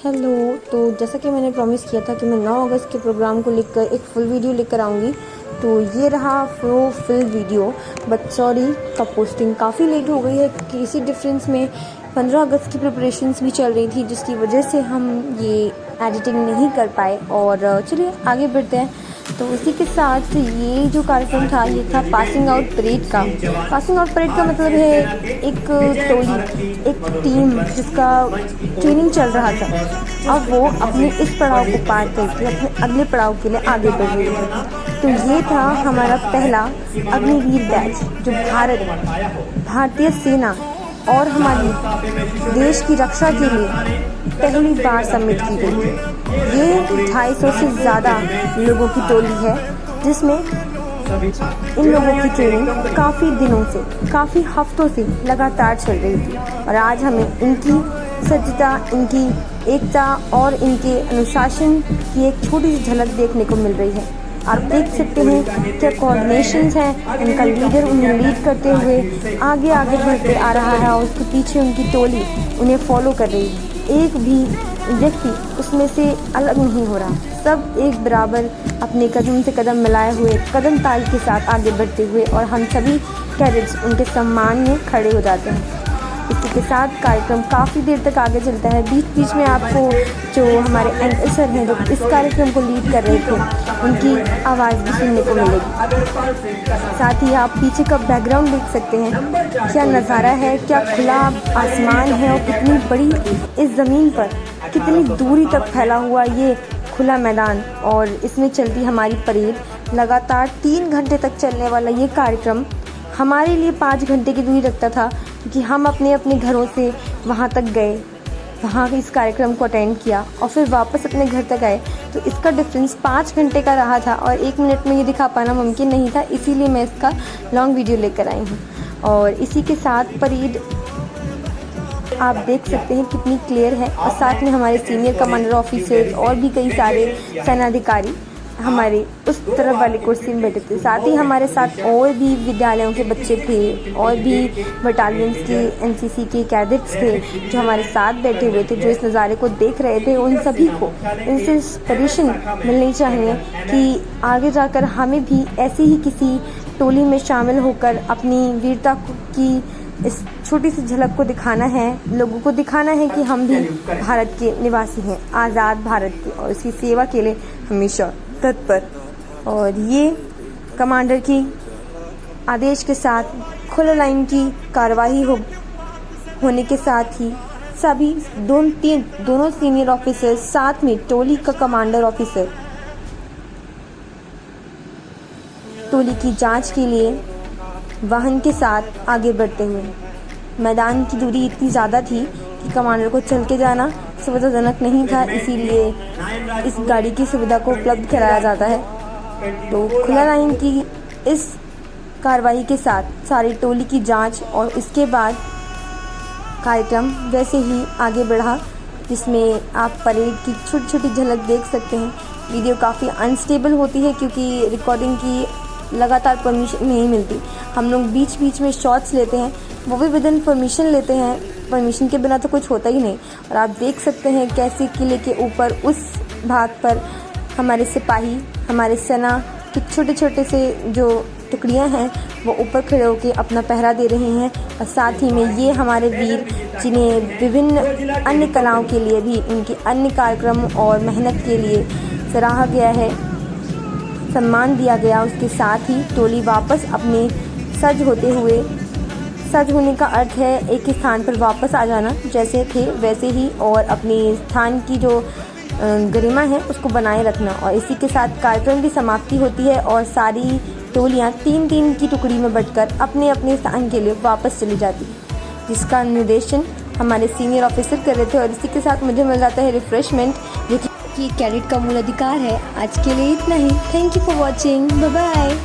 Hello. तो जैसा कि मैंने प्रॉमिस किया था कि मैं 9 अगस्त के प्रोग्राम को लेकर एक फुल वीडियो लेकर आऊँगी, तो ये रहा वो फुल वीडियो। बट सॉरी, का पोस्टिंग काफ़ी लेट हो गई है क्योंकि इसी डिफरेंस में 15 अगस्त की प्रिपरेशंस भी चल रही थी, जिसकी वजह से हम ये एडिटिंग नहीं कर पाए। और चलिए आगे बढ़ते हैं। तो उसी के साथ ये जो कार्यक्रम था ये था पासिंग आउट परेड का। पासिंग आउट परेड का मतलब है एक टोली, एक टीम जिसका ट्रेनिंग चल रहा था, अब वो अपने इस पड़ाव को पार करके अपने अगले पड़ाव के लिए आगे बढ़ रही है। तो ये था हमारा पहला अग्निवीर बैच, जो भारतीय सेना और हमारी देश की रक्षा के लिए पहली बार सबमिट की गई है। ये 250 से ज़्यादा लोगों की टोली है, जिसमें इन लोगों की ट्रेनिंग काफ़ी दिनों से, काफ़ी हफ्तों से लगातार चल रही थी। और आज हमें इनकी सज्जता, इनकी एकता और इनके अनुशासन की एक छोटी सी झलक देखने को मिल रही है। आप देख सकते हैं क्या कोऑर्डिनेशंस हैं, इनका लीडर उन्हें लीड करते हुए आगे आगे बढ़ते आ रहा है और उसके पीछे उनकी टोली उन्हें फॉलो कर रही है। एक भी व्यक्ति उसमें से अलग नहीं हो रहा, सब एक बराबर अपने कदम से कदम मिलाए हुए, कदम ताल के साथ आगे बढ़ते हुए, और हम सभी कैडेट्स उनके सम्मान में खड़े हो जाते हैं। इसी के साथ कार्यक्रम काफ़ी देर तक आगे चलता है। बीच बीच में आपको जो हमारे एंकर सर हैं, जो इस कार्यक्रम को लीड कर रहे थे, उनकी आवाज़ भी सुनने को मिलेगी। साथ ही आप पीछे का बैकग्राउंड देख सकते हैं, क्या नज़ारा है, क्या खुला आसमान है और कितनी बड़ी इस ज़मीन पर कितनी दूरी तक फैला हुआ ये खुला मैदान। और इसमें चलती हमारी परेड। लगातार 3 घंटे तक चलने वाला ये कार्यक्रम हमारे लिए 5 घंटे की दूरी रखता था, क्योंकि हम अपने अपने घरों से वहाँ तक गए, वहाँ इस कार्यक्रम को अटेंड किया और फिर वापस अपने घर तक आए। तो इसका डिफरेंस 5 घंटे का रहा था और 1 मिनट में ये दिखा पाना मुमकिन नहीं था, इसीलिए मैं इसका लॉन्ग वीडियो लेकर आई हूँ। और इसी के साथ परेड आप देख सकते हैं कितनी क्लियर है, और साथ में हमारे सीनियर कमांडर ऑफिसर्स और भी कई सारे सेनाधिकारी हमारे उस तरफ वाली कुर्सी में बैठे थे। साथ ही हमारे साथ और भी विद्यालयों के बच्चे थे और भी बटालियंस के एनसीसी के कैडेट्स थे जो हमारे साथ बैठे हुए थे, जो इस नज़ारे को देख रहे थे। उन सभी को इनसे इंस्पिरेशन मिलनी चाहिए कि आगे जाकर हमें भी ऐसे ही किसी टोली में शामिल होकर अपनी वीरता की इस छोटी सी झलक को दिखाना है, लोगों को दिखाना है कि हम भी भारत के निवासी हैं, आज़ाद भारत के, और इसकी सेवा के लिए हमेशा तत्पर। और ये कमांडर की आदेश के साथ खुला लाइन की कार्रवाई होने के साथ ही सभी दोनों सीनियर ऑफिसर, साथ में टोली का कमांडर ऑफिसर, टोली की जांच के लिए वाहन के साथ आगे बढ़ते हुए। मैदान की दूरी इतनी ज़्यादा थी कि कमांडर को चल के जाना सुविधाजनक नहीं था, इसीलिए इस गाड़ी की सुविधा को उपलब्ध कराया जाता है। तो खुला लाइन की इस कार्रवाई के साथ सारी टोली की जांच और इसके बाद कार्यक्रम वैसे ही आगे बढ़ा, जिसमें आप परेड की छोटी छोटी झलक देख सकते हैं। वीडियो काफ़ी अनस्टेबल होती है क्योंकि रिकॉर्डिंग की लगातार परमिशन नहीं मिलती। हम लोग बीच बीच में शॉट्स लेते हैं, वो भी विदिन परमिशन लेते हैं, परमिशन के बिना तो कुछ होता ही नहीं। और आप देख सकते हैं कैसे किले के ऊपर उस भाग पर हमारे सिपाही, हमारे सेना के छोटे छोटे से जो टुकड़ियां हैं वो ऊपर खड़े होकर अपना पहरा दे रही हैं। और साथ ही में ये हमारे वीर, जिन्हें विभिन्न अन्य कलाओं के लिए भी उनके अन्य कार्यक्रम और मेहनत के लिए सराहा गया है, सम्मान दिया गया। उसके साथ ही टोली वापस अपने सज होने का अर्थ है एक स्थान पर वापस आ जाना, जैसे थे वैसे ही, और अपने स्थान की जो गरिमा है उसको बनाए रखना। और इसी के साथ कार्यक्रम की समाप्ति होती है और सारी टोलियां 3-3 की टुकड़ी में बंटकर अपने अपने स्थान के लिए वापस चली जाती है, जिसका निर्देशन हमारे सीनियर ऑफिसर कर रहे थे। और इसी के साथ मुझे मिल जाता है रिफ्रेशमेंट, जो कि कैडेट का मूल अधिकार है। आज के लिए इतना ही। Thank you for watching. Bye bye.